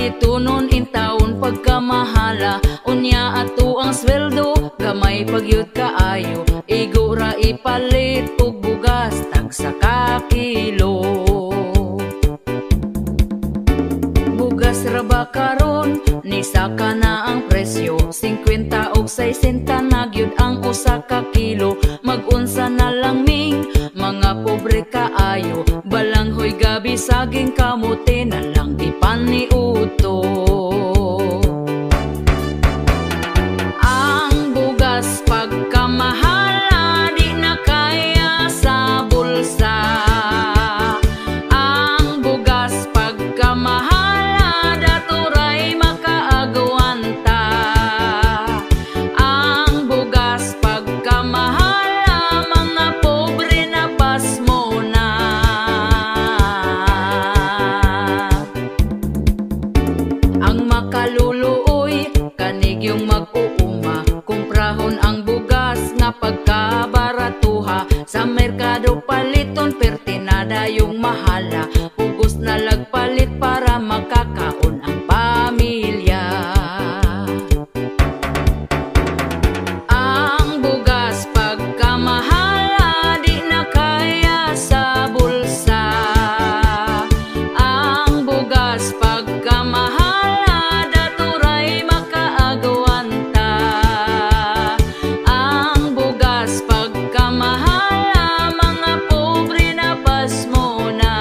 palitunon in taon pagkamahala. Unya ato ang sweldo, gamay pagyud kaayo. Igura ipalit og bugas, tagsa ka kilo. Bugas raba karon, ni saka na ang presyo. 50 og 60 na gyud ang usa ka kilo. Mag-unsa na lang ming mga pobre kaayo. Balanghoy gabi saging kamote na lang di paniuto. Ang bugas pagkamahala di na kaya sa bulsa. Ang bugas pagkamahala daturay makaagwanta. Ang bugas pagkamahala mga pobre na pasmo na. Ang makaluluoy kanig yung mag-uuma, kumprahon ang bugas nga pagkabaratuha. Sa merkado paliton pertinada yung mahala. Pugos na lagpalit para makakaon ang pamilya. Ang bugas pagkamahala di na kaya sa bulsa. Ang bugas pagkamahala daturay makaagwanta. Ang bugas pagkamahala mga pobre na pasmo na.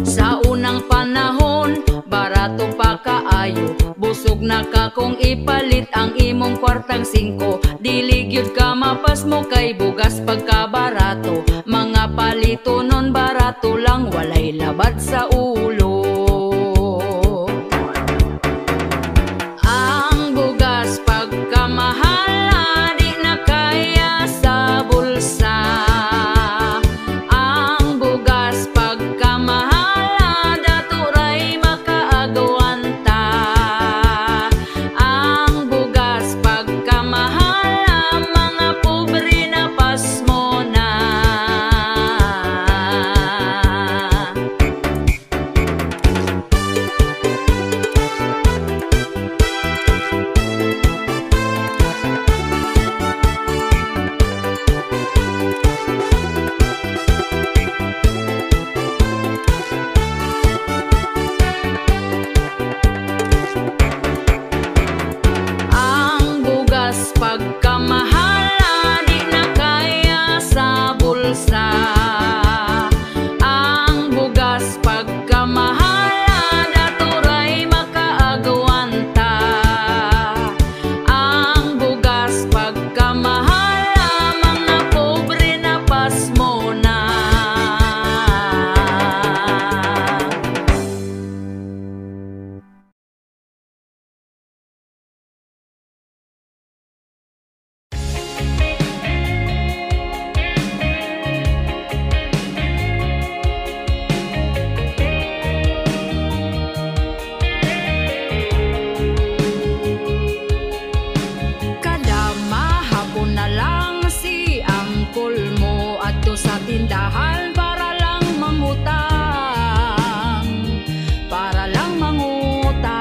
Sa unang panahon barato pa kaayo. Busog na ka kung ipalit ang imong kwartang 5. Dili gyud ka mapasmo kay bugas pagkabarato. Mga palito nun barato lang, walay labad sa ulo. Ang bugas pagkamahala di na kaya sa bulsa. Ang bugas pagkamahala daturay makaagwanta. Ang bugas pagkamahala mga pobre na pasmo na. Ang bugas pagkamahala di na kaya sa bulsa. Ang bugas pagkamahala daturay makaagwanta. Ang bugas pagkamahala mga pobre na pasmo na. Kada mahapon na lang si angkol mo adto sa tindahan para lang mangutang. Para lang mangutang.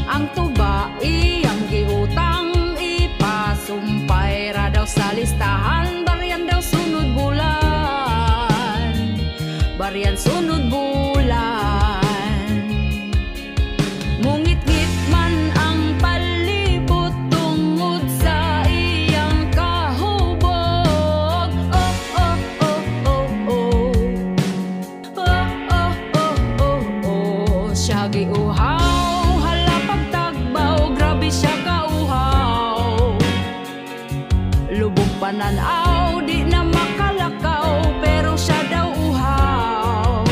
Ang tuba iyang giutang ipasumpay ra daw sa listahan. Baryan daw sunod bulan. Baryan sunod bulan. Mungit-ngit man ang palibot tungod sa iyang kahubog. Oh, oh, oh, oh, oh. Oh, oh, oh, oh, oh. Siya giuhaw, hala pagtagbaw, grabe siya kauhaw. Lubog pananaw, di na makalakaw, pero siya daw uhaw.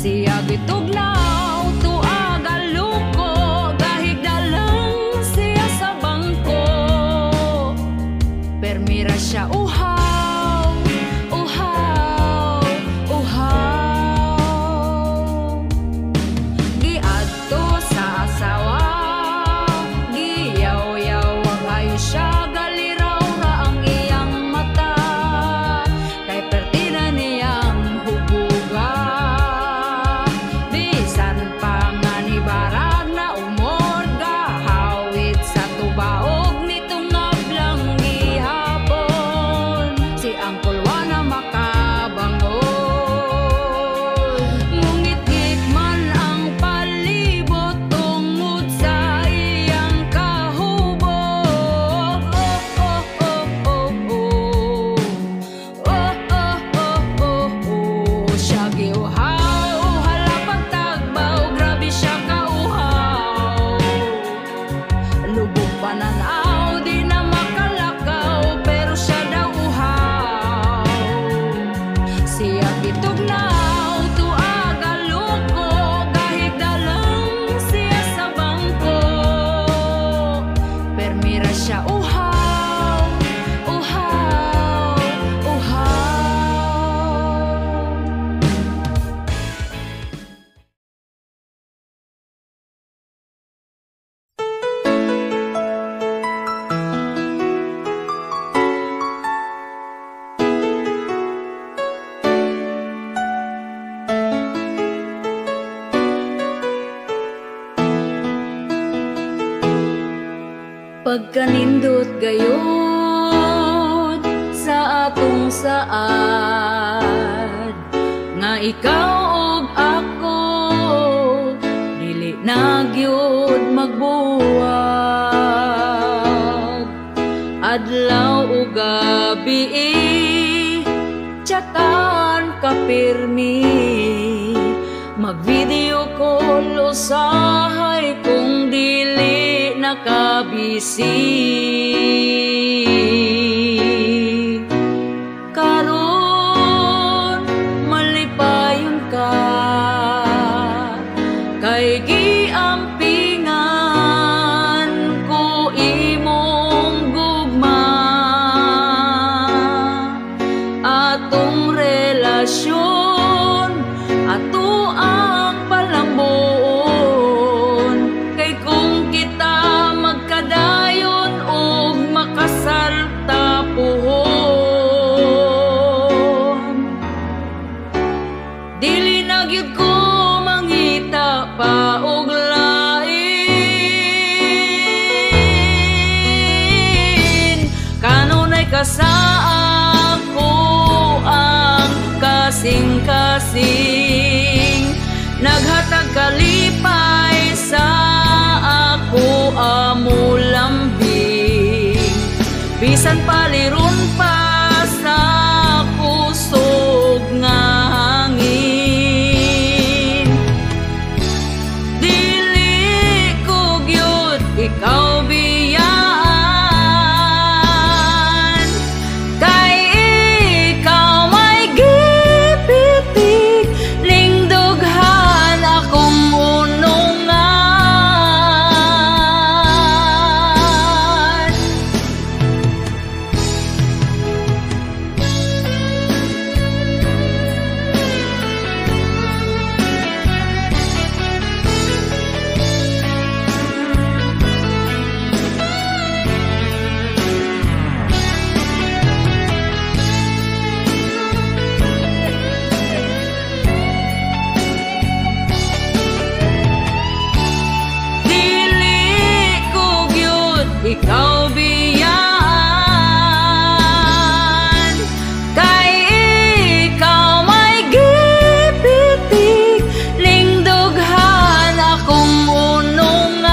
Siya gitugnaw, tuaga luko, gahigdalang siya sa bangko. Permira siya uhaw, uhaw, uhaw. Giadto sa asawa, giyaw-yaw ang ayo siya, galiraw ra ang pananaw di na makalakaw, pero siya daw uhaw. Siya bitugnaw, tuag aluko, kahit dalang siya sa bangko. Permira siya uhaw, uhaw, uhaw. Pagkanindot gayod sa atong saad, nga ikaw ug ako dili na gyud magbuwag. Adlaw ug gabi chatan ka pirmi, mag-video call usahay kung dili nakabisi. Karon malipayon ka, kay giampingan ko imong gugma. Atong relasyon ato ang palambon, kay kung kita magkadayon og makasal tapuhon, dili na gyud ko mangita pa og lain. Kanunay ka sa ako ang kasing-kasing, naghatag kalipay sa ako amo lambing. Bisan paliron pa sa kusog nga hangin, dili ko gyud ikaw biyaan, kay ikaw may gipitik lingdughan akong unungan. Dili ko gyud ikaw biyaan, kay ikaw may gipitik lingdughan akong unungan.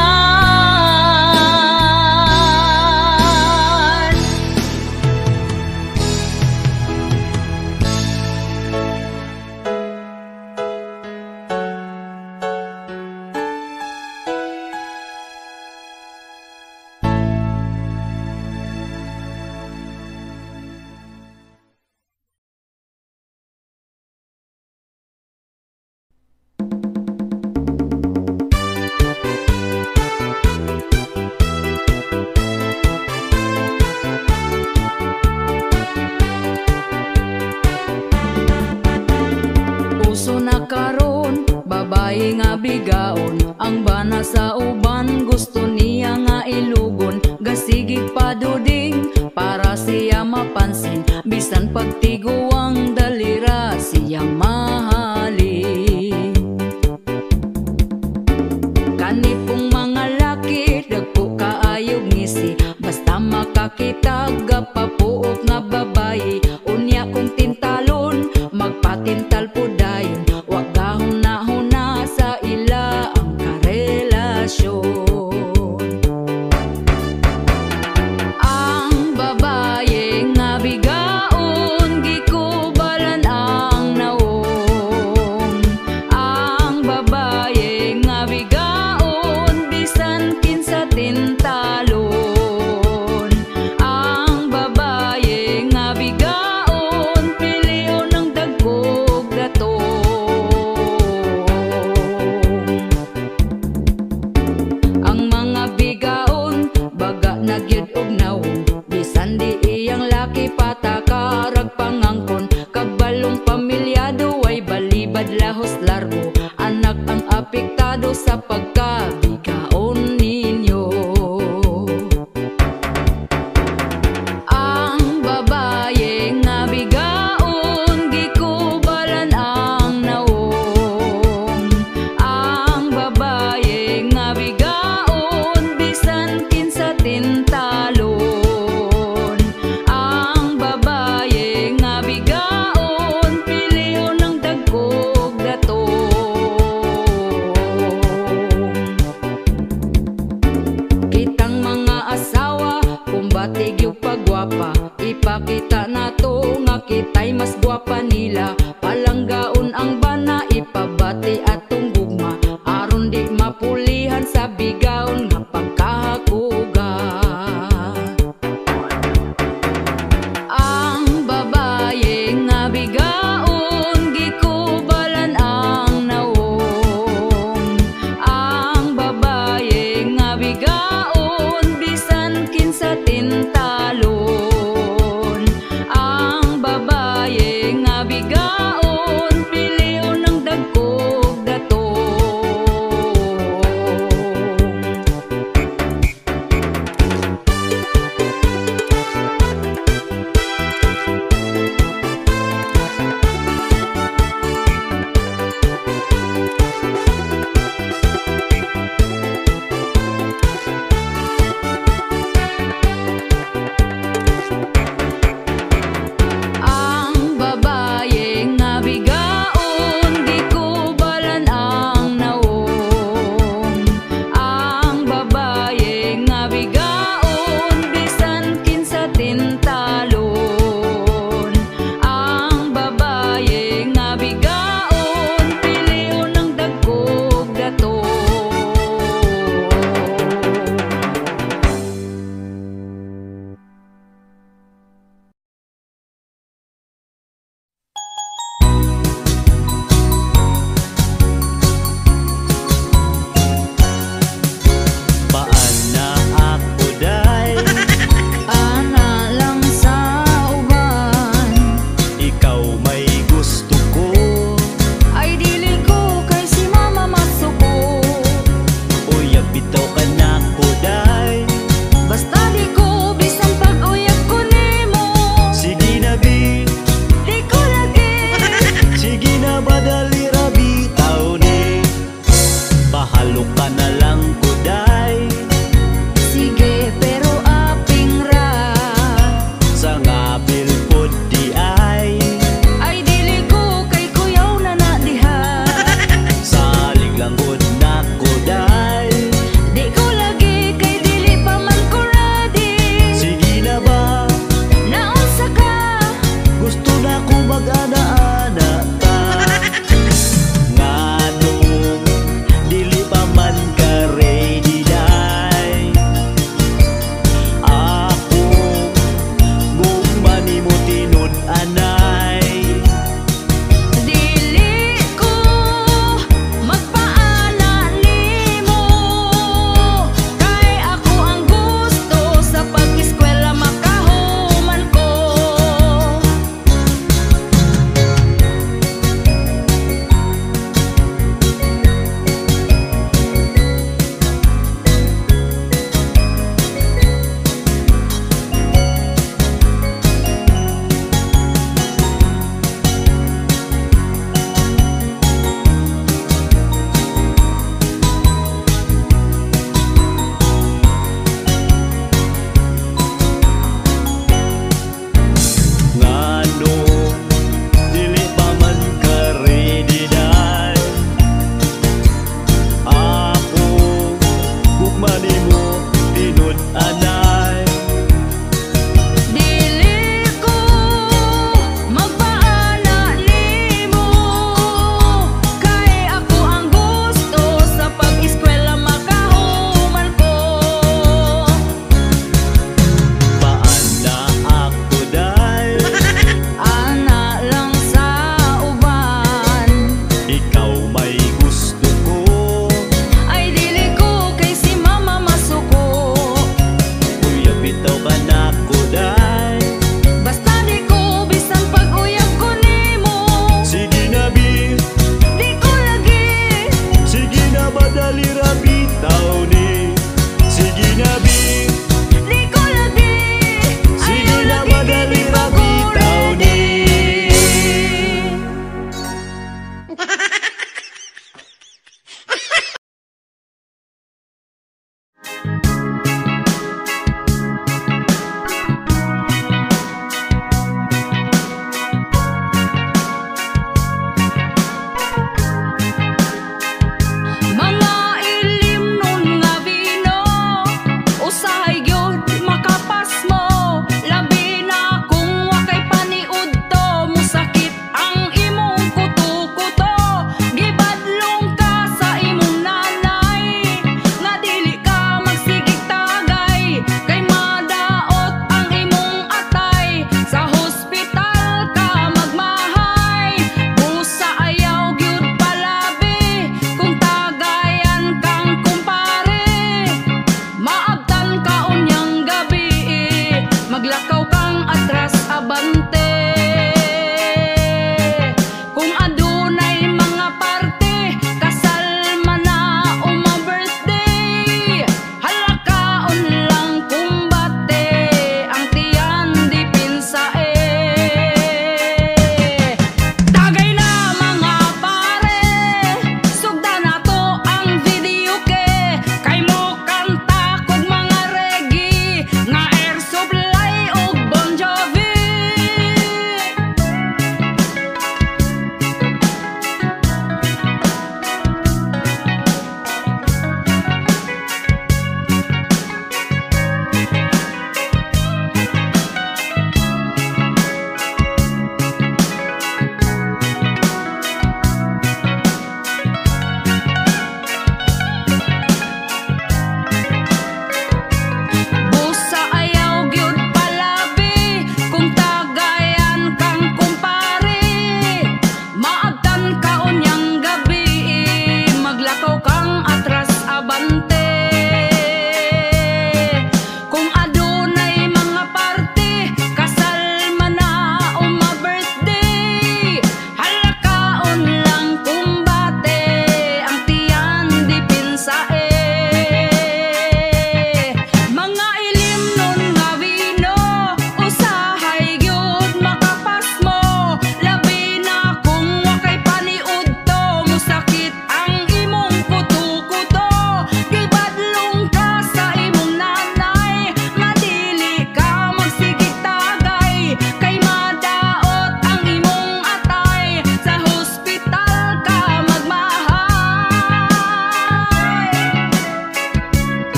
Puso na karon, babae nga bigaon, ang bana sa uban gusto niya nga ilugon. Gasigig paduding para siya mapansin, bisan pagtiguang dalira siya mahalin. Kanipong mga laki dagpo kaayog ngisi, basta makakitag papuok nga babae. Unya kong tintalon magpatintal po dayon, wag gahuna-huna sa ila ang karelasyon.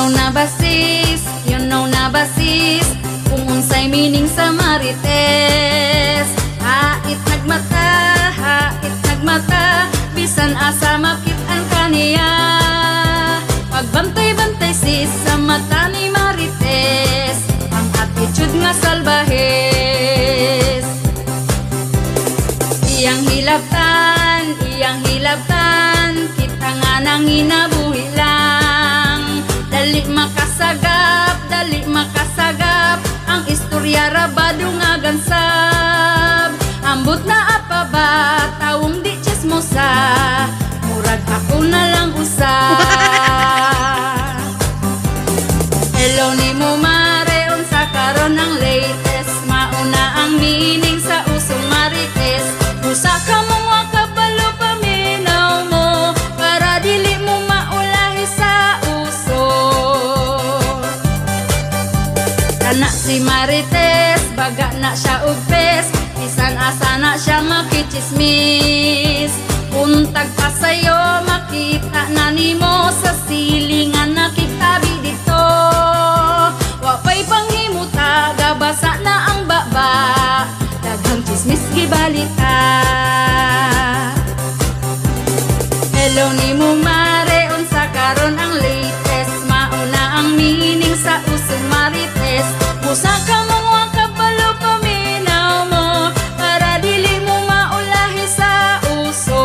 know na basis kung unsay meaning sa marites. Hait nagmata, bisan asa makit-an kaniya. Pagbantay-bantay sis sa mata ni marites, ang attitude nga salbahes. Iyang hilabtan, kita nga nang inabuhi lang. Dali makasagap, ang istorya rabado nga gansab. Ambot na apa ba, tawong di chismosa, murag ako na lang usa. Hello ni mo mare, unsa karon ang latest, mauna ang meaning sa usong marites. Usa ka mong wakabalo paminaw mo, para dili mo maulahi sa uso. Kana si marites, baga na siya ugpes, bisan asa na siya makichismis. Untag pa sa'yo, makita na nimo sa silingan nakitabi dito. Wapay panghimuta, gabasa na ang baba, daghang chismis gibalita. Hello ni mo mare, unsa karon ang latest, mauna ang meaning sa usong marites. Usa ka mong wakabalo paminaw mo, para dili mo maulahi sa uso.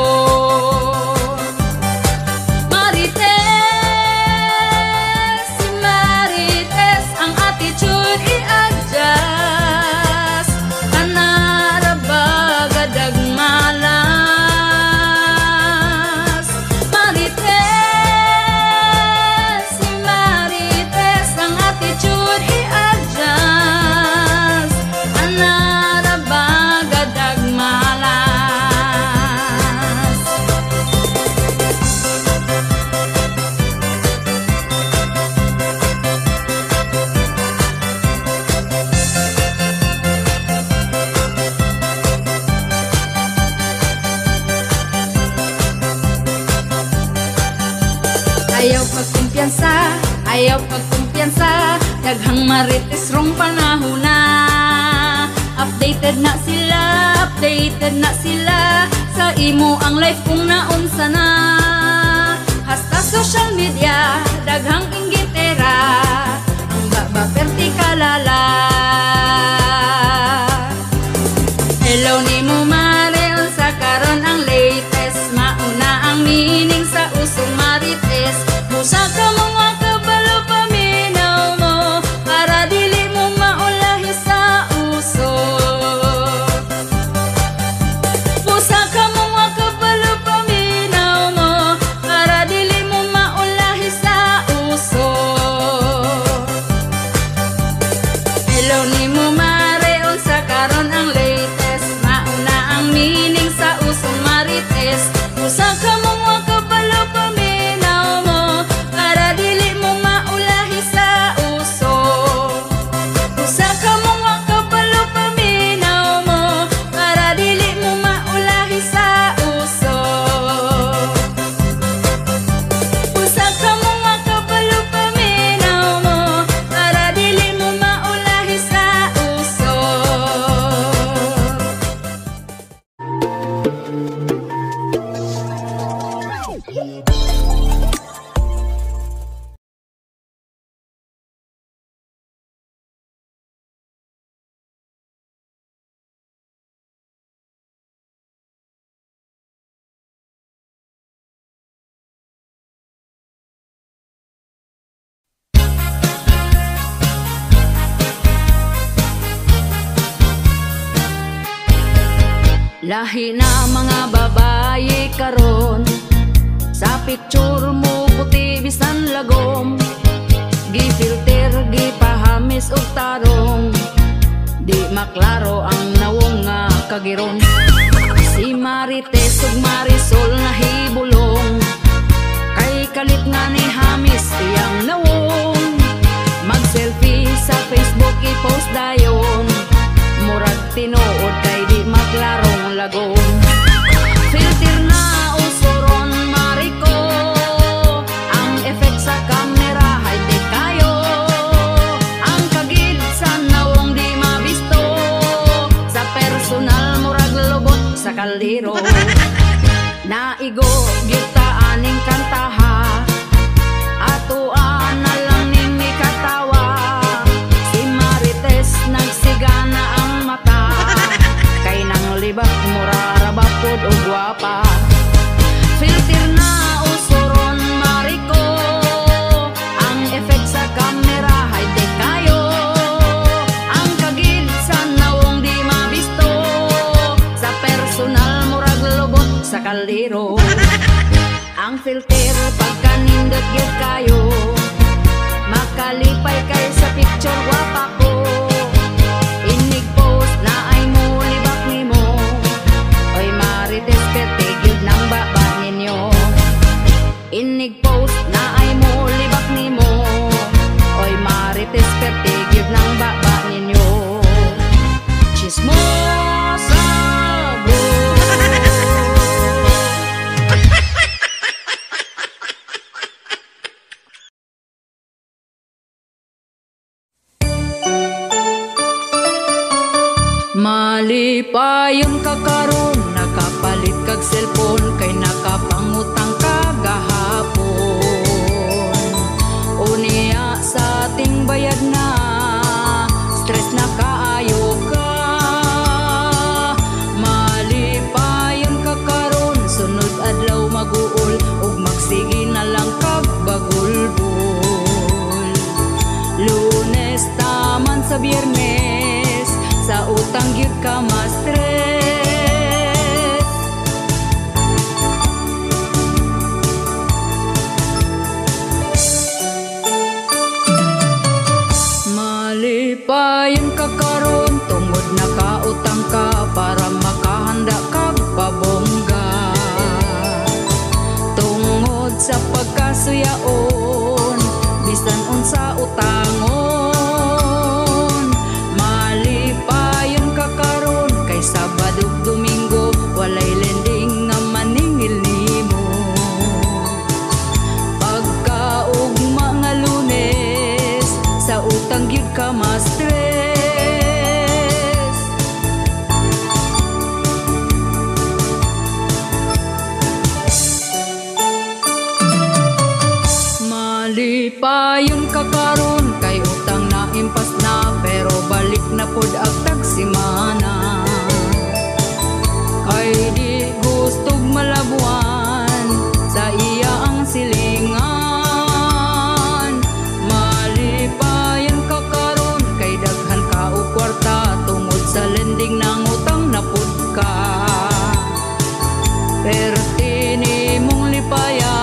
Marites, si marites, ang attitude i-adjust. Kanara gadag malas. Marites, si marites, ang attitude i-adjust. Kanara gadag malas. Ayaw pagkumpiyansa, daghang marites rong panahon na. Updated na sila, sa imo ang life kung naunsa na. Hasta social media, daghang inggitera, ang baba perti kalala. Hello ni mo mare, unsa karon ang latest, mauna ang meaning sa usong marites. Musa ka mong wakabalo paminaw mo, para dili mo maulahi sa uso. Musa ka mong wakabalo paminaw mo, para dili mo maulahi sa uso. Hello ni mo mare, unsa karon ang latest, mauna ang meaning sa usong marites. Musa ka mong wakabalo paminaw mo, para dili mo maulahi sa uso. Musa ka mong wakabalo paminaw mo, para dili mo maulahi sa uso. Musa ka mong wakabalo paminaw mo, para dili mo maulahi sa uso. Lahi na mga babaye karon, sa picture mo puti bisan lagom. Gifilter, gipahamis og tarong, di maklaro ang nawong nga kagiron. Si Marites ug Marisol nahibulong, kay kalit nga ni hamis iyang nawong. Mag-selfie sa Facebook i-post dayon, murag tinuod kay di maklarong lagom. Filter na usuron mariko, ang effect sa camera high-tech gyuta aning kantaha, atuan na lang ning mikatawa. Si Marites nagsigana ang mata, kay nang libak mura rabapod o guwapa. Filter na usuron mariko, ang effect sa kamera high-tech kayo. Ang kagid sa nawong di mabisto, sa personal murag lubot sa kaldero. Ang filter pagkanindot gyud kayo, makalipay kay sa picture guwapa ko. Inig post na ay mo libak nimo, oy Marites pete gyud nang baba ninyo. Inig post na ay mo libak nimo, oy Marites pete gyud nang baba ninyo. Chismosa bo. Malipayon ka karon, nakapalit kag cellphone, kay nakapangutang ka gahapon. Unya sa ating bayad na, stress na kaayo ka. Malipayon ka karon, sunod adlaw maguol, ug magsige na lang kag bagulbol. Lunes taman sa Biyernes, sa utang gyud ka ma-stress. Malipayon ka karon, tungod nakautang ka para makahanda kag pabongga. Tungod sa pagkasuyaon, bisan unsa utangon. Sabado Domingo, walay lending nga maningil nimo. Pagkaugma nga Lunes, sa utang gyud ka ma-stress. Malipayon ka karon, kay utang na impas na, pero balik na pod agtag simana. Kay di gustog malabuan, sa iya ang silingan. Malipayon ka karon, kay daghan ka o kwarta, tungod sa lending ng utang na pud ka. Perti ni mong lipaya,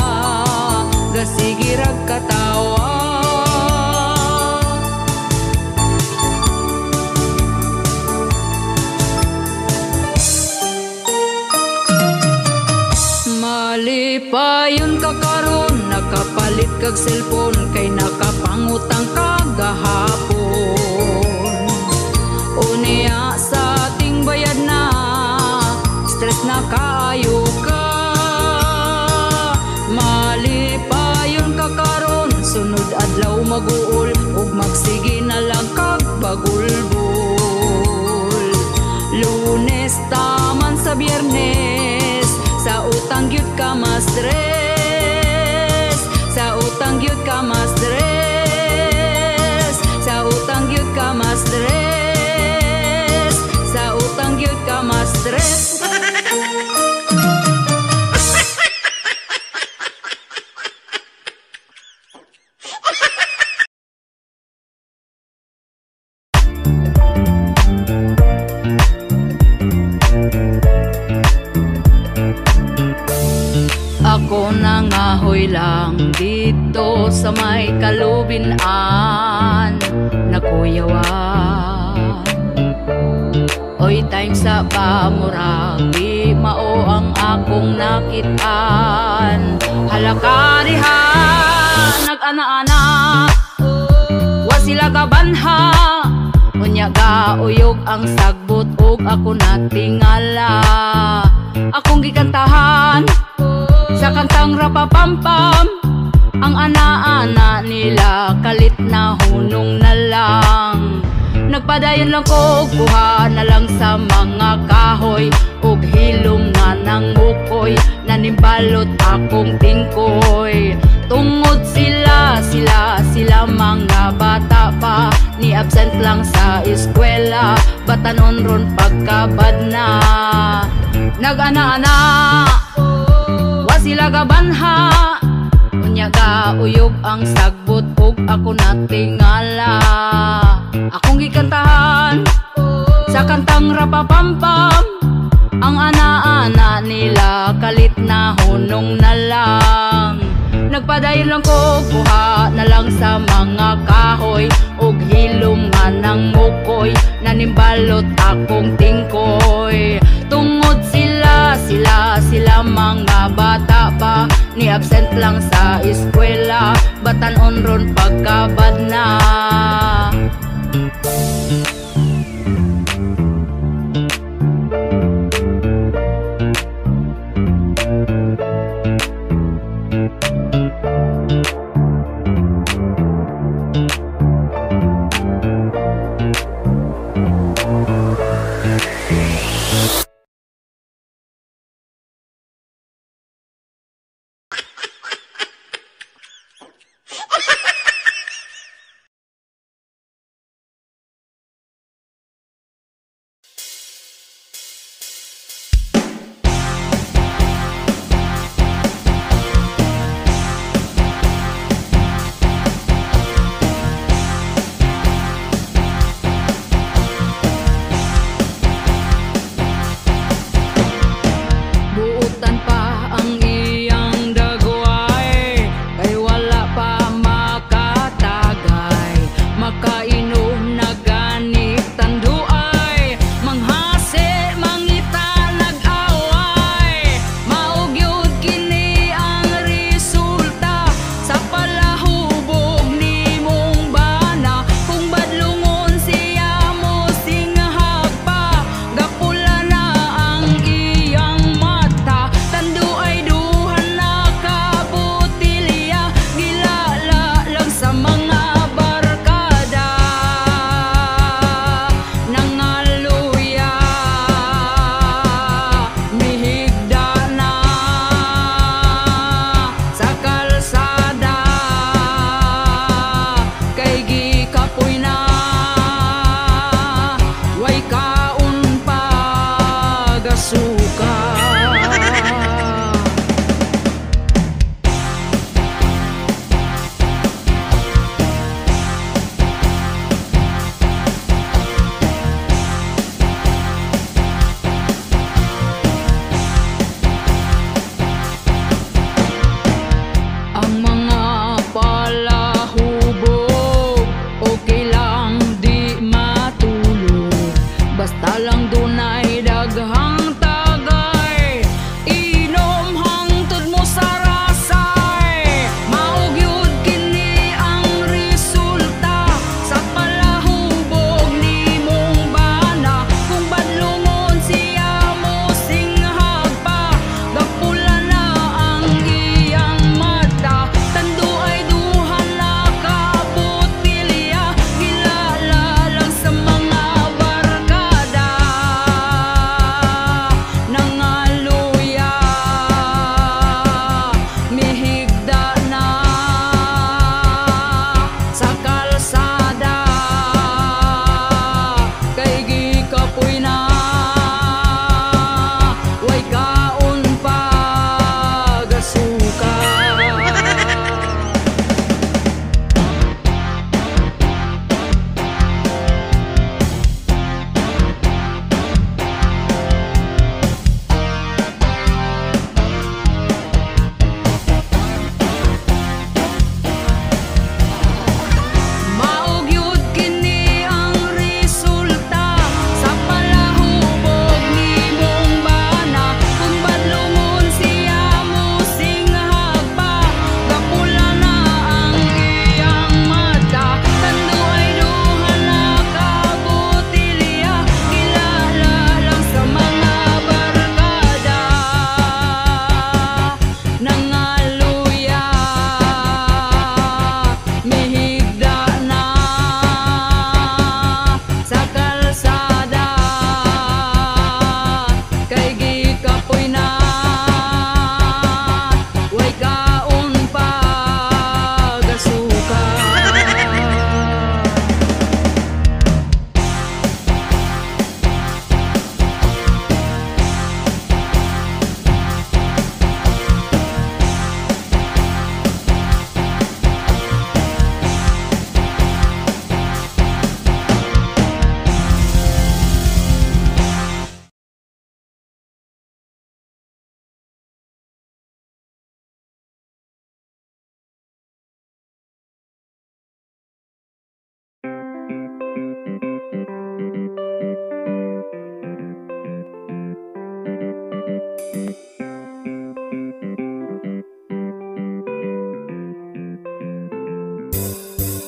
gasigirag katawa. Malipayon ka karon, nakapalit kag cellphone, kay nakapangutang ka gahapon. Unya sa ating bayad na, stress na kaayo ka. Malipayon ka karon, sunod adlaw maguol, ug magsige na lang kag bagulbol. Lunes taman sa Biyernes, sa utang gyud ka ma-stress. Sa utang gyud ka ma-stress. Sa utang gyud ka ma-stress. Sa utang gyud ka ma-stress. Ako nangahoy lang dito sa may kalubinan na kuyawan. Oy time sa pamurag, di mao ang akong nakitaan. Halaka diha, nag-ana-ana, wa sila kabanha. Unya gauyog ang sagbot ug ako natingala. Akong gikantahan sa kantang rapapampam, ang ana-ana nila kalit na hunong na lang. Nagpadayon lang ko, kuha na lang sa mga kahoy ug hilom nga ng ukoy na nanimbalot akong tingkoy. Tungod sila mga bata pa, ni absent lang sa eskwela, batanon ron pagkabad na. Nag-ana-ana, wa sila gabanha, unya ga uyog ang sagbot ug ako natingala. Akong gikantahan sa kantang rapapampam, ang ana-ana nila kalit na hunong na lang. Nagpadayon lang ko, kuha na lang sa mga kahoy ug hilom nga ng mukoy, nanimbalot akong tingkoy. Tungod sila mga bata pa, ni absent lang sa eskwela, batanon ron pagkabad na.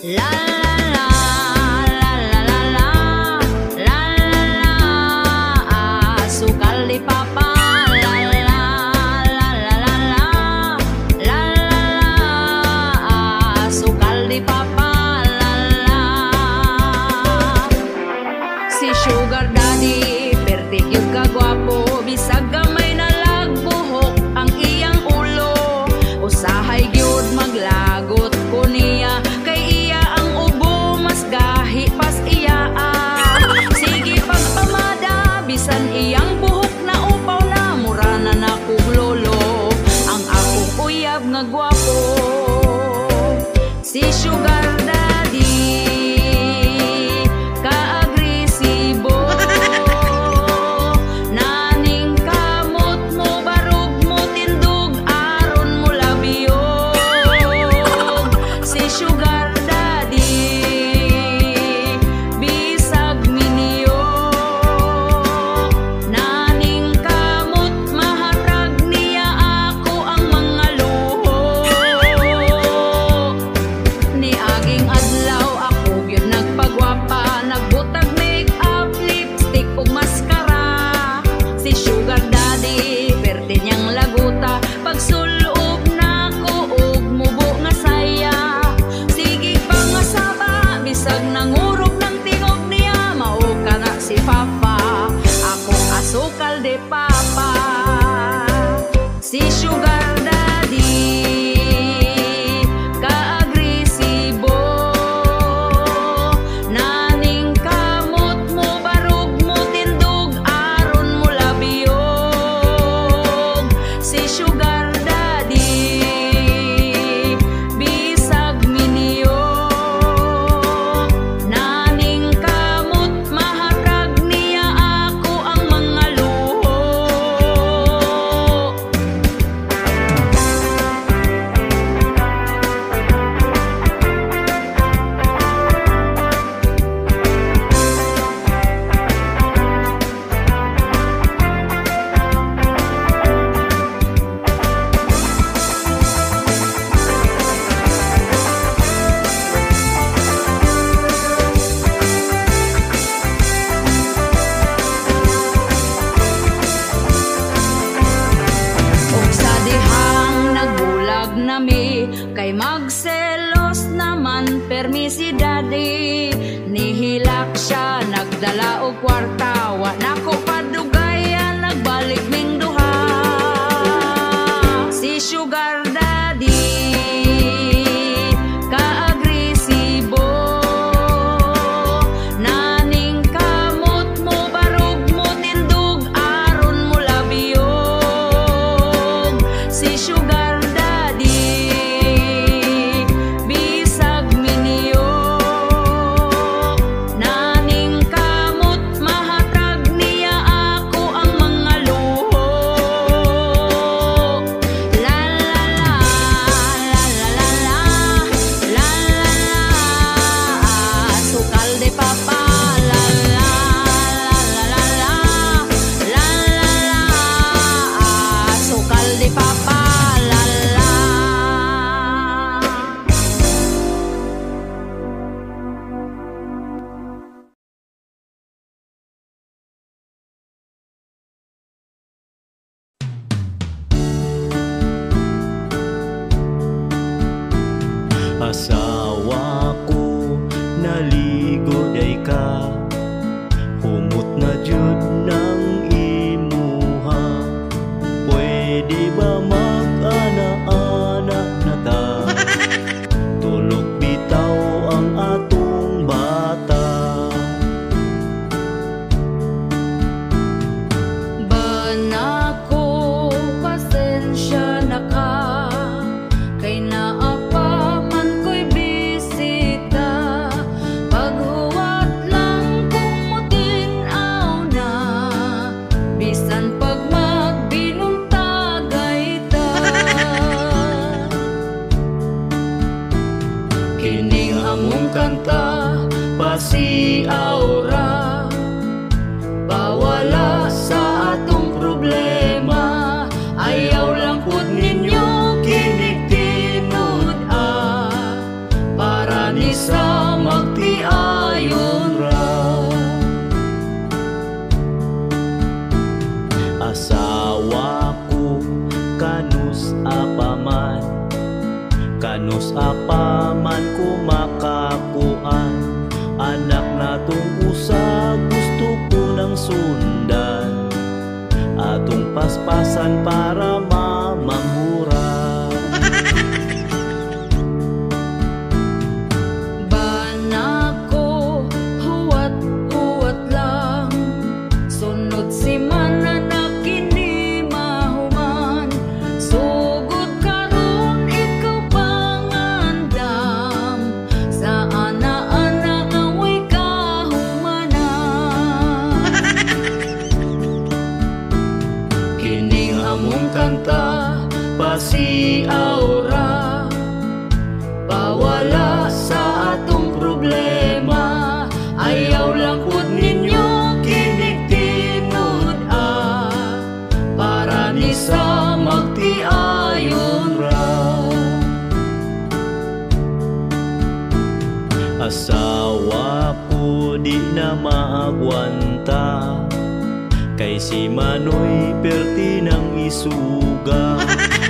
La la la, la la la la, la la la, asukal di papa. La la la, la la la, la la la, asukal di papa. La la. Si Sugar Daddy, perti gyud ka gwapo, bisag gamay na lagbuhok ang iyang ulo. Usahay gyud maglagot ko niya, kay iya ang ubo mas gahi pas iya. Sige pagpamada, bisan iyang buhok na upaw na, mura na nakuglolo ang akong uyab nga gwapo. Si Sugar Daddy kaagresibo, naning kamot mo barog mo tindog aron mo labiyog. Si Sugar Daddy bisag miniyo, naning kamot mahatag niya ako ang mga luho. Ni aging adlaw ako gyud nagpagwapa, nagbutag make-up, lipstick ug maskara. Si Sugar Daddy perte niyang laguta, pagsulob nako og mubo nga saya. Sige pangasaba, bisag nangurog ng tingog niya, mao kana si Papa, akong asukal de Papa. Si Sugar Daddy kaagresibo, naning kamot mo barog mo tindog aron mo labiyog. Si Sugar Daddy bisag miniyo, naning kamot mahatag niya ako ang mga luho. Og sa dihang nagbulag nami, kay magselos naman permi si Daddy. Nihilak siya, nagdala og kwarta, wa nako padugayan, nagbalik ning duha. Si Sugar Daddy kaagresibo, naning kamot mo barog mo tindog aron mo labiyog. Si Sugar Daddy bisag miniyo, naning kamot mahatag niya ako ang mga luho. La la la, la la la la, la la la, asukal de Papa. La la la la la, la la la, asukal de Papa. La la. Asawa ko naligo day ka, humot na jud ng imuha. Pwede ba mag-ana-ana na ta? Tulog bitaw ang atong bata. Banako, pasensya na ka, kay naapa man ko'y bisita. Paghuwat lang kung mutinaw na, bisan pag magbinuntagay ta. Kining among kanta pasiaw ra, pawala sa atong problema. Ayaw lang pud ninyo kinig tinud para ni sa Kanus apa man kumakakuan, anak natong usa gusto ko ng sundan, atong paspasan para mamangura. Banako, huwat-huwat lang, sunod si mana na kini mahuman. Sugod karon ikaw pangandam, sa ana-ana away kahumanan. Kining among kanta pasiaura, pawala sa atong problema. Ayaw lang pud ninyo kinig-tinud para ni sa magtiayon ra. Asawa ko di na maagwanta, kay si Manoy perti ng isuga.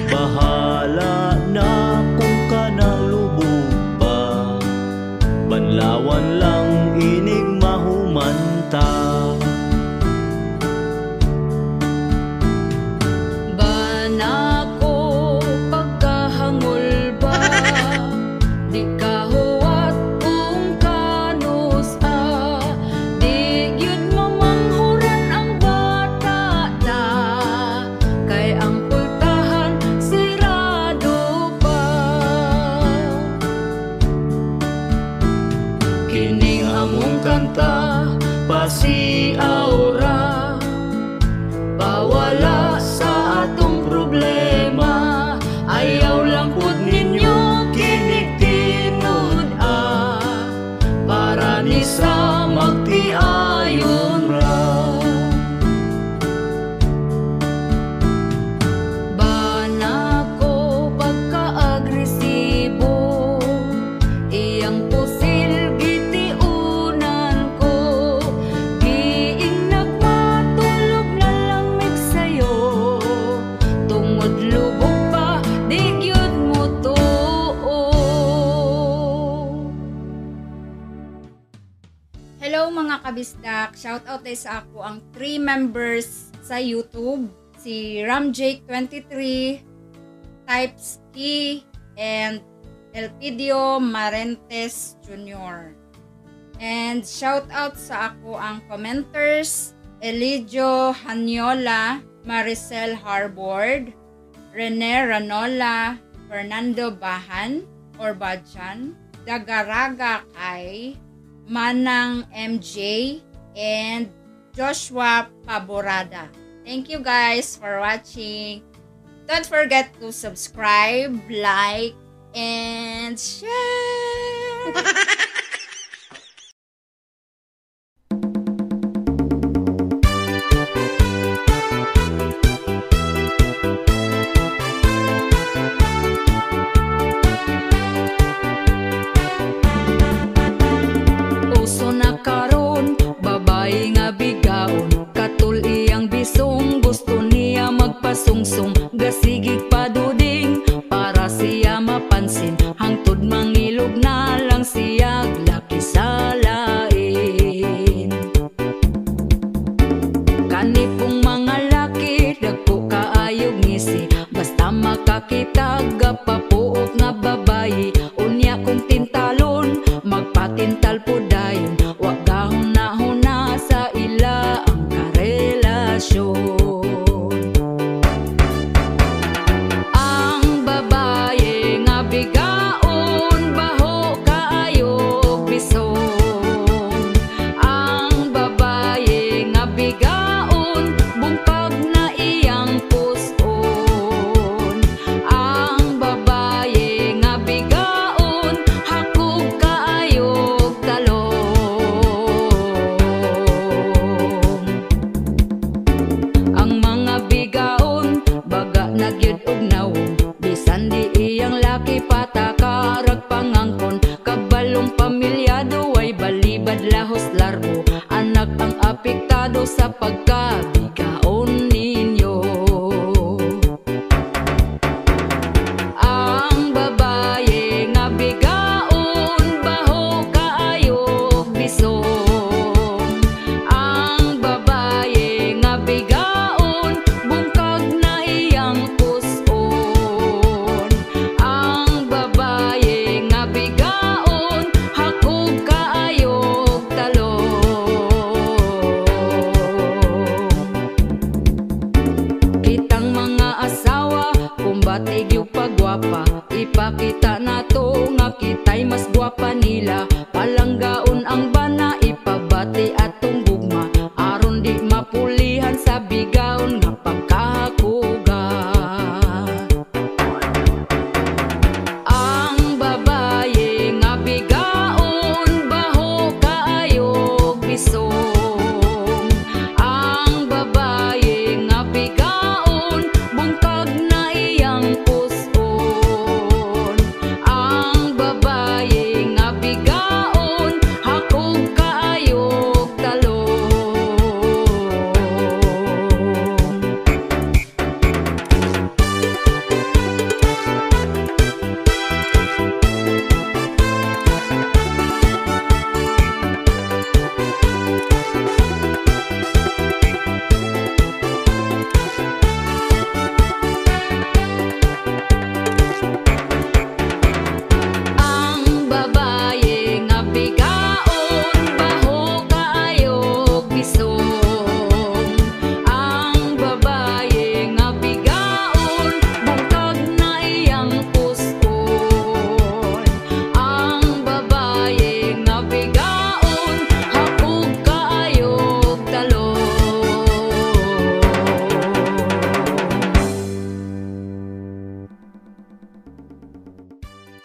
Bahala na kung kanang lubog pa, banlawan lang inig mahumanta. Banako, pagkahangol ba, di ka huwat kung kanus di yun mamanghuran ang bata ta, kay ang pultahan sirado pa. Kining among kanta pasiaura, pawala sa atong problema. Ayaw lang pud ninyo kinig-tinud para ni sa magtiayon ra. Banako, pagka-agresibo, iyang pusil gitiunan ko. Giing nagmatulog na lamig sa'yo, tungod lubog pa, di gyud mo tuo. Hello mga kabisdak! Shoutout tayo sa ako ang 3 members sa YouTube. Si Ramjake23, Typeski, and Elpidio Marentes Jr. And shoutout sa ako ang commenters, Elidio Hanyola, Maricel Harbord, Rene Ranola, Fernando Bahan or Badjan, Dagaraga Kai, Manang MJ, and Joshua Paborada. Thank you guys for watching. Don't forget to subscribe, like, and share. Uso na karon, babae nga bigaon, katul iyang bisong, gusto niya magpasungsong, gasigig paduding para siya mapansin, hangtod mangilog na lang siya laki sa lain. Kanipong mga laki, dagko kaayog ngisi, basta makakita gapapuok nga babae, unya kong tintalon, magpatintal po dayon, wag gahuna-huna sa ila ang karelasyon. Ang babae nga bigaon, baho kaayog bisong. Ang babae nga bigaon, bungkag na iyang puson. Ang babae nga bigaon, hakog kaayog talong. Ang mga bigaon, baga na gyud og nawong, bisan di iyang laki patakarag pangangkon, kabalong pamilyado ay balibad lahos larbo, anak ang apektado sa pagkabigaon ninyo. Ang babae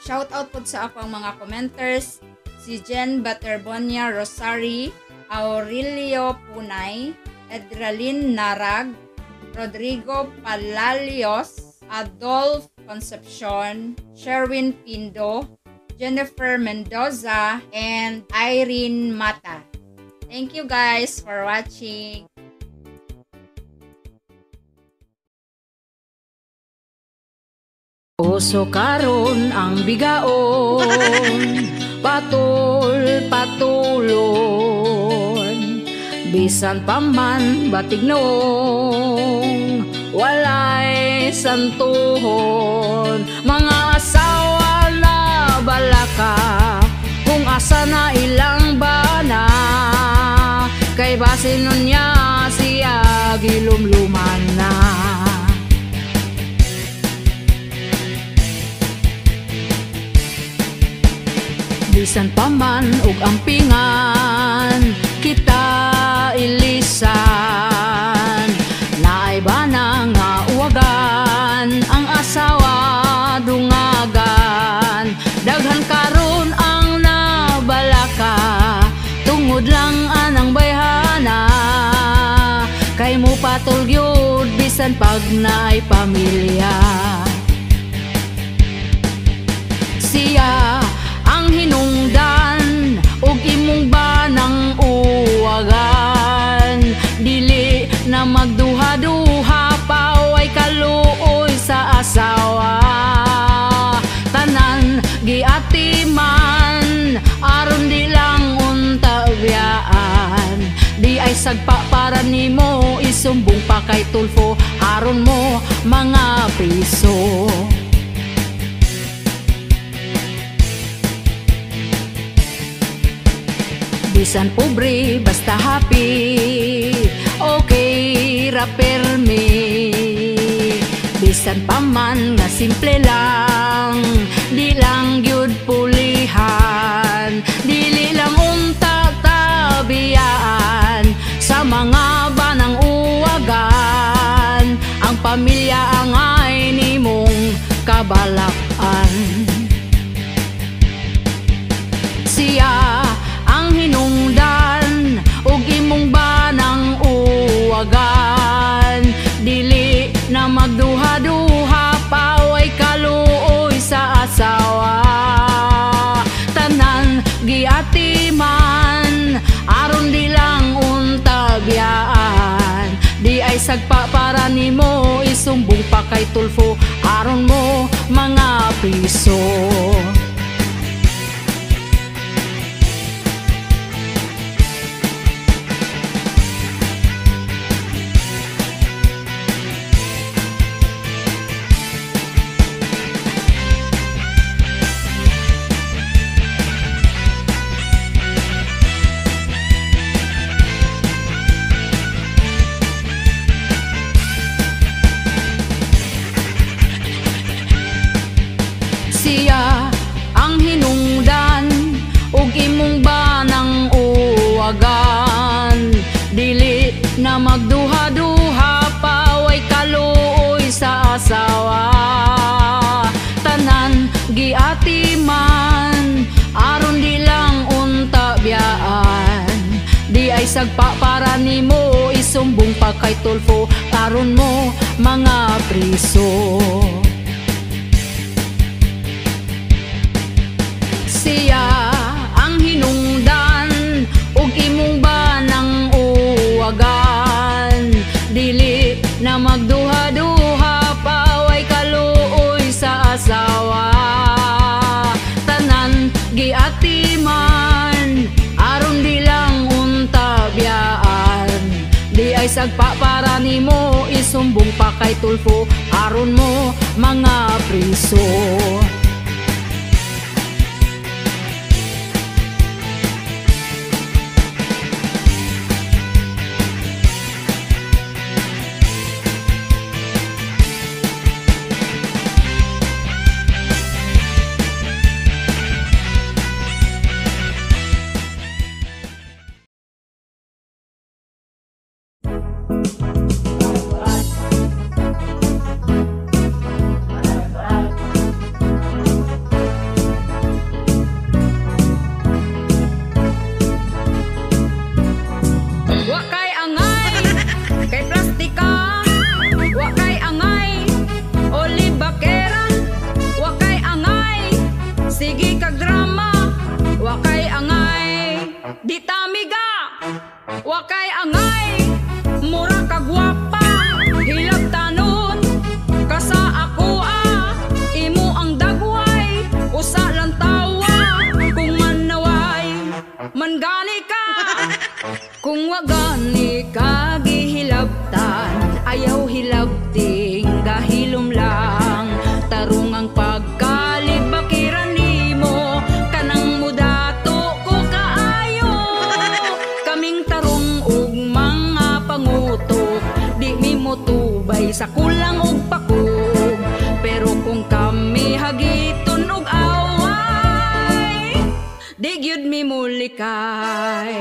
Shout out po sa ako ang mga commenters, si Jen Baterbonia Rosari, Aurelio Punay, Edralin Narag, Rodrigo Palalios, Adolf Concepcion, Sherwin Pindo, Jennifer Mendoza, and Irene Mata. Thank you guys for watching. Oso karon ang bigaon, patulon, bisan paman batignon, walay santuhon. Mga asawa na balaka, kung asa na ilang bana, kay basin nun niya siya gilumluman na. Bisan paman ug ampingan, kita ilisan. Naay bana nga uwagan, ang asawa dungagan. Daghan karon ang nabalaka, tungod lang anang bayhana. Kay mo patulgyod bisan pag naay pamilya. Siya ang hinungdan ug imong banang uwagan, dili na magduha-duha paway kaluoy sa asawa. Tanan giatiman aron di lang unta biyaan, di ay sagpa para nimo isumbong pa kay Tulfo aron mo mga piso. Bisan pobre, basta happy, okay ra permi. Bisan paman nga simple lang, di lang gyud pulihan, dili lang unta tabiyaan sa mga banang uwagan. Ang pamilya angay nimong kabalakan. Siya ang hinungdan ug imong banang uwagan, dili na magduha-duha paway kaluoy sa asawa. Tanan giatiman aron di lang unta biyaan, di ay sagpa para nimo isumbong pa kay Tulfo aron mo mga piso. Siya ang hinungdan ug imong banang uwagan, dili na magduha-duha paway kaluoy sa asawa. Tanan giatiman aron di lang unta biyaan, di ay sagpa para nimo isumbong pa kay Tulfo aron mo mga priso. Siya ang hinungdan ug imong banang uwagan, dili na magduha-duha paway kaluoy sa asawa. Tanan giatiman aron di lang unta biyaan, di ay sagpa para nimo isumbong pa kay Tulfo aron mo mga priso. di tamiga, wakay angay, mura kagwapa, hilab tanon, kasa ako imo ang dagway, usa lang tawa, kung manaway, mangani ka, kung wagani ka gihilabtan, ayaw hilabting gahilom lang, tarong ang pagkalib bakiran nimo, kanang mudato ko kaayo, kaming tarong ug mga pangutok, di mi mo tubay sa kulang ug pakog, pero kung kami hagiton og away, di gyud mi mulikay.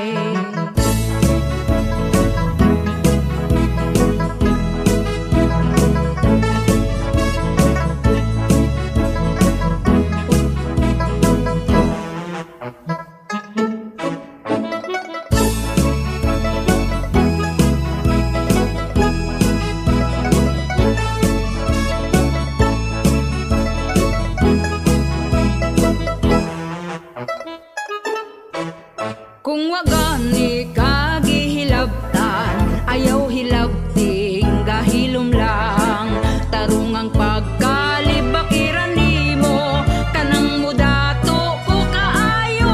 Kung wagani ka gihilabtan, ayaw hilabting gahilom lang, tarong ang pagkalib bakiran nimo, kanang mudato ko kaayo,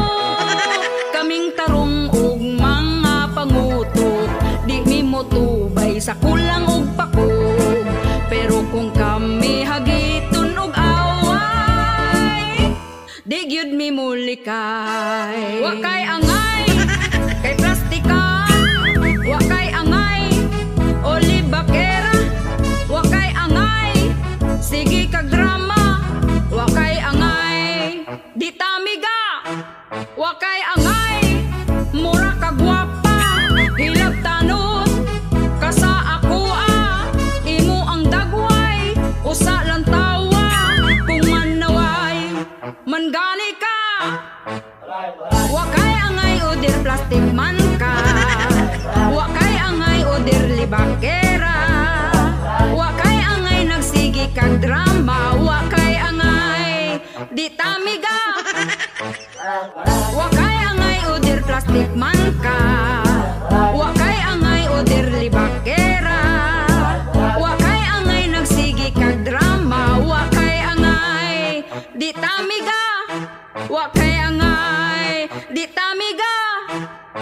kaming tarong ug mga pangutok, di mi mo tubay sa kulang ug pakog, pero kung kami hagiton og away, di gyud mi mulikay. Wakay angay kay plastika, wakay angay oli bakera, wakay angay sige kag drama, wakay angay di tamiga, wakay angay mura kagwapa, hilab tanon, kasa ako imo ang dagway, usa lang tawa, kung manaway, mangani ka, wakay angay udir plastic man ka, wakay angay udir libakera, wakay angay nagsigi kag drama, wakay angay di tamiga, wakay angay udir plastic man ka, wakay angay udir libakera, wakay angay nagsigi kag drama, wakay angay di tamiga, wakay angay di tamiga,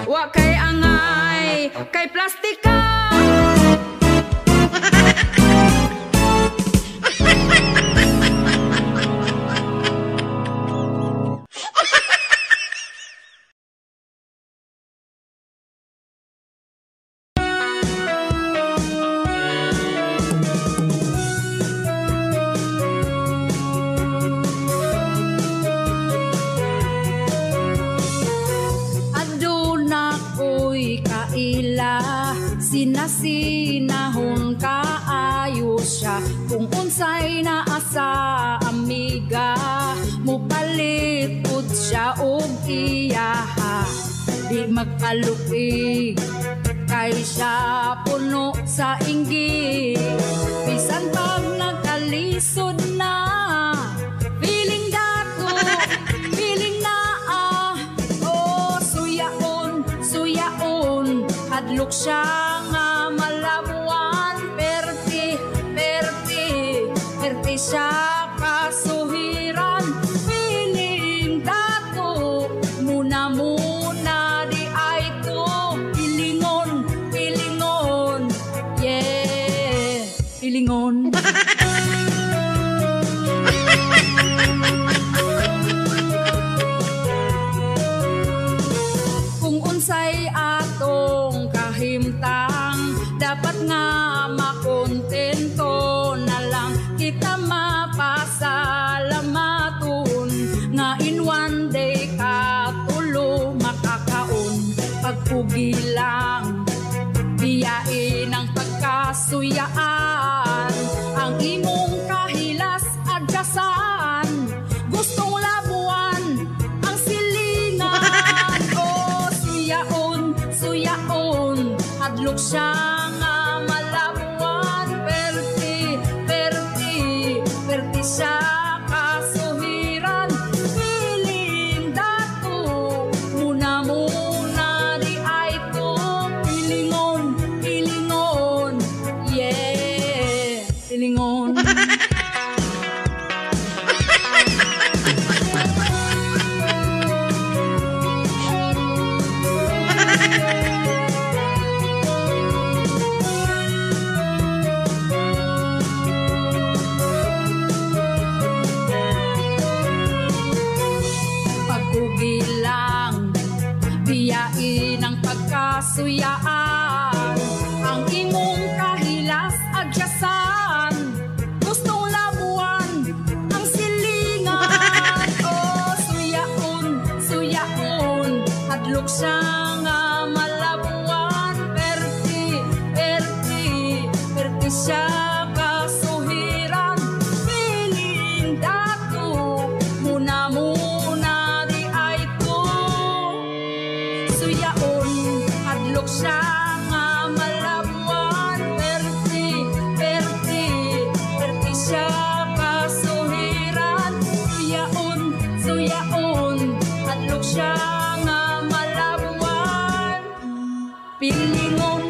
wakay angay kay plastika. Sinasinahon kaayo siya, kung unsay naa sa amiga, mupalit pud siya og iyaha, di magkalupig kay siya puno sa inggit, bisan pag nagkalisod na, feeling dato, feeling naa, oh suyaon, suyaon, hadlok siya nga malabuan, perti, perti, perti siya kasuhiran, feeling dato, muna di ay to, pilingon, pilingon, yeah, pilingon. Kung unsay atong kahimtang, dapat nga makontento na lang kita mapasalamaton, nga in one day katulo makakaon, pagpugi lang biyain ang pagkasuyaan, ang imong kahilas adyasan, gustong labuan ang silingan, oh suyaon, suyaon, hadlok siya nga malabuan, perti, perti, perti siya kasuhiran, feeling dato, muna kasuyaan. Ang imong kahilas adyasan, gustong labuan ang silingan. Oh, suyaon, suyaon, hadlok siya nga malabuan. Perti, perti, perti siya kasuhiran. Piling dato, muna di ay ko. Suyaon, hadlok siya nga malabuan. Perti, perti, perti siya kasuhiran. Suyaon, suyaon, hadlok siya nga malabuan. Pilingon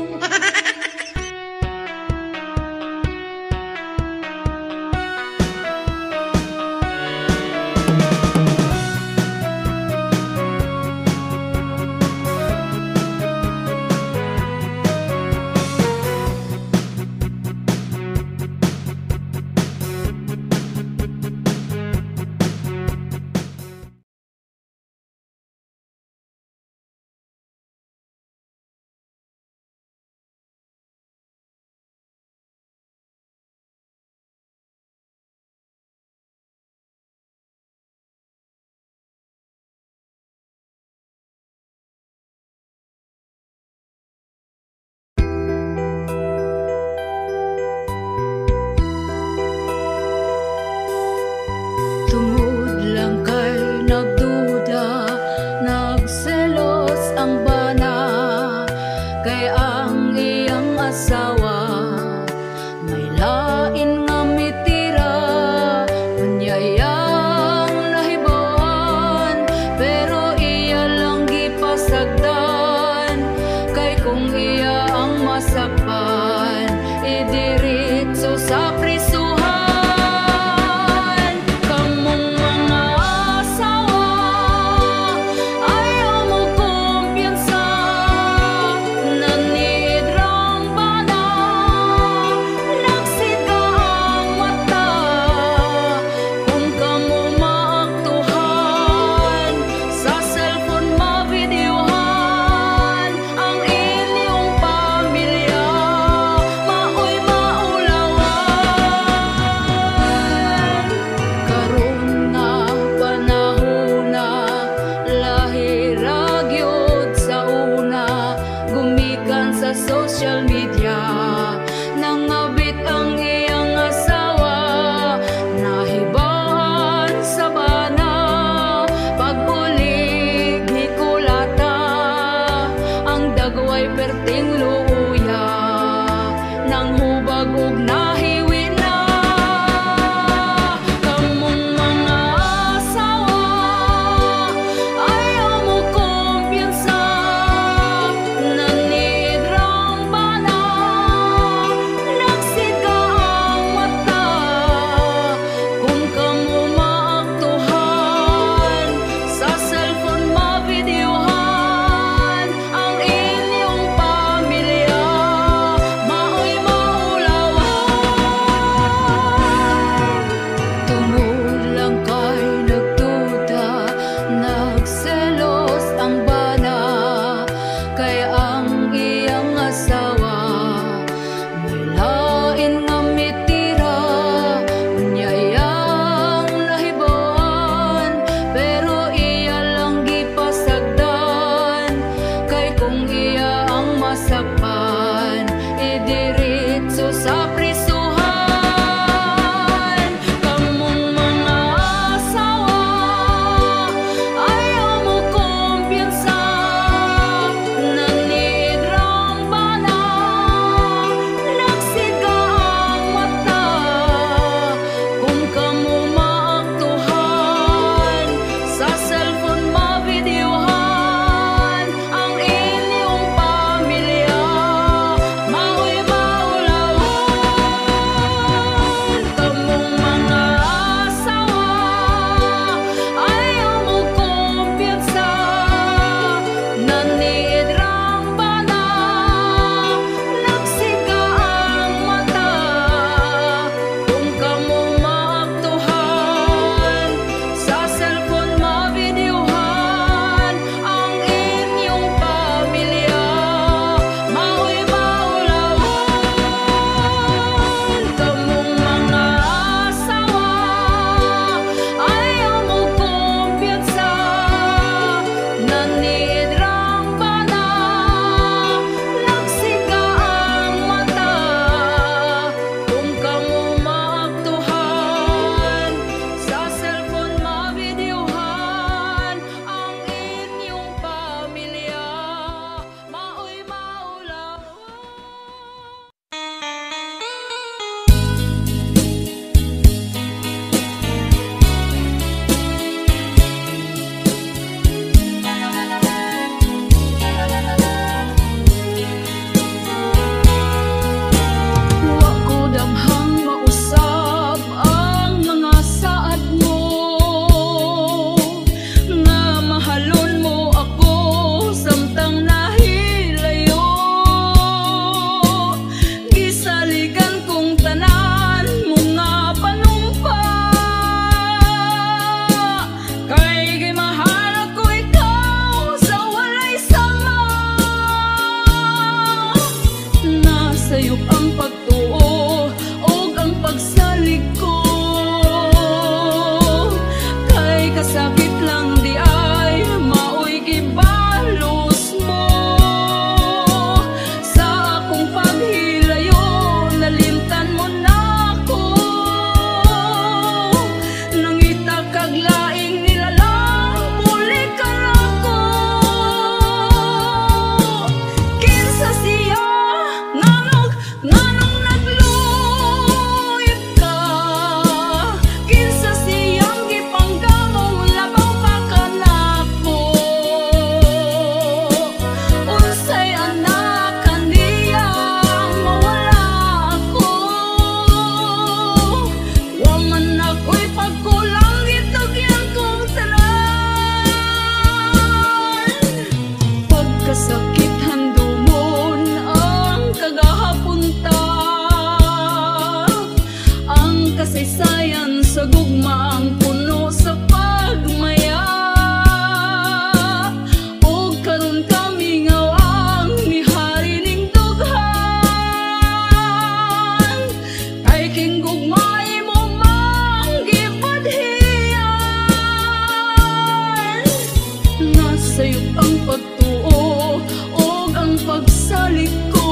ang pagtuo ug ang pagsalig ko.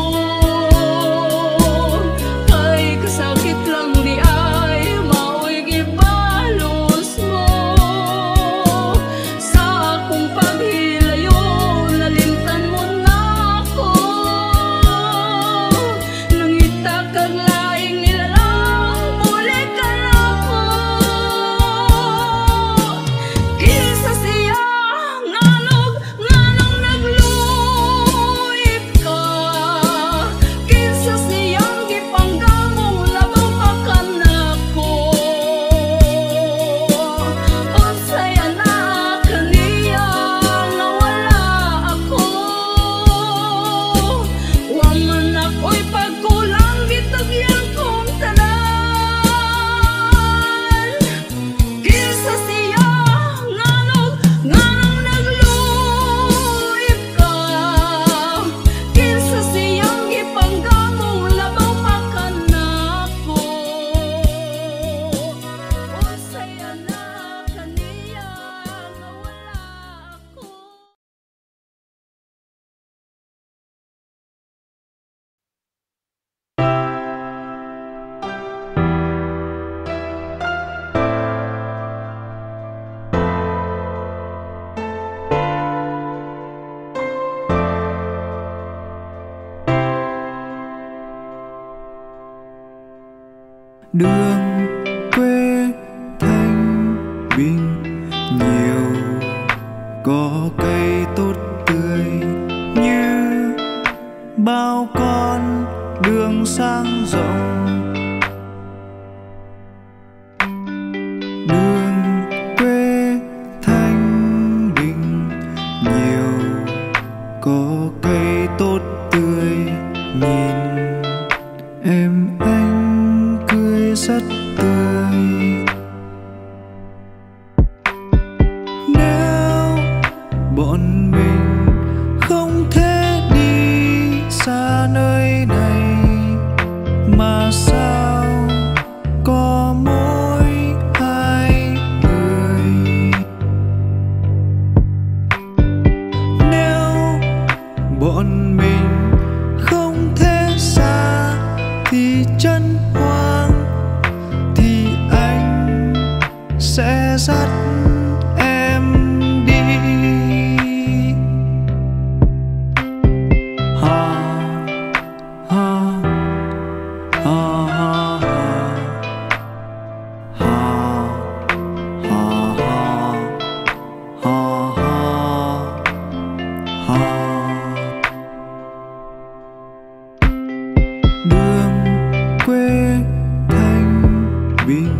Kay kasakit lang di ay mao'y gibalos mo. Sa akong paghilayo nalimtan mo na ako. Nangita kang laing nilalang muli ka na ako. Kinsa siya nganong nagluip ka. Kinsa siyang gipanggamong labaw pa ka nako. Unsay anak kaniya nga wala ako. Wa man ako'y pagkulang gitagyan kong tanan. Kinsa siya nganong nagluip ka. Kinsa siyang gipanggamong labaw pa ka nako. Unsay anak kaniya nga wala ako. Đường quê thanh bình nhiều, có cây tốt tươi như bao con đường sang rộng. Đường quê thanh bình nhiều, có cây tốt tươi nhìn em anh cười rất tươi. Nếu bọn mình không thể đi xa nơi này, mà sao có mỗi hai người. Nếu bọn mình không thể xa thì chân hoang, thì anh sẽ dắt em đi. Ha ha ha ha ha ha ha ha. Đường quê thanh bình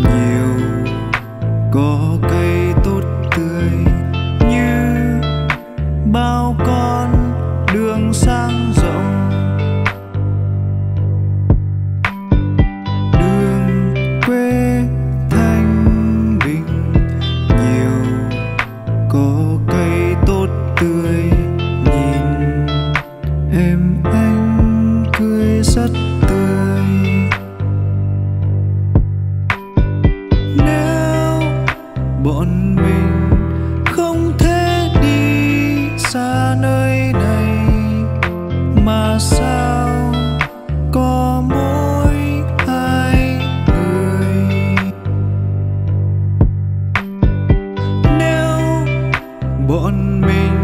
nhiều, có cây tốt tươi như bao con đường sang rộng. Đường quê thanh bình nhiều, có cây tốt tươi nhìn em anh cười rất tươi. Nếu bọn mình không thể đi xa nơi này, mà sao có mỗi hai người. Nếu bọn mình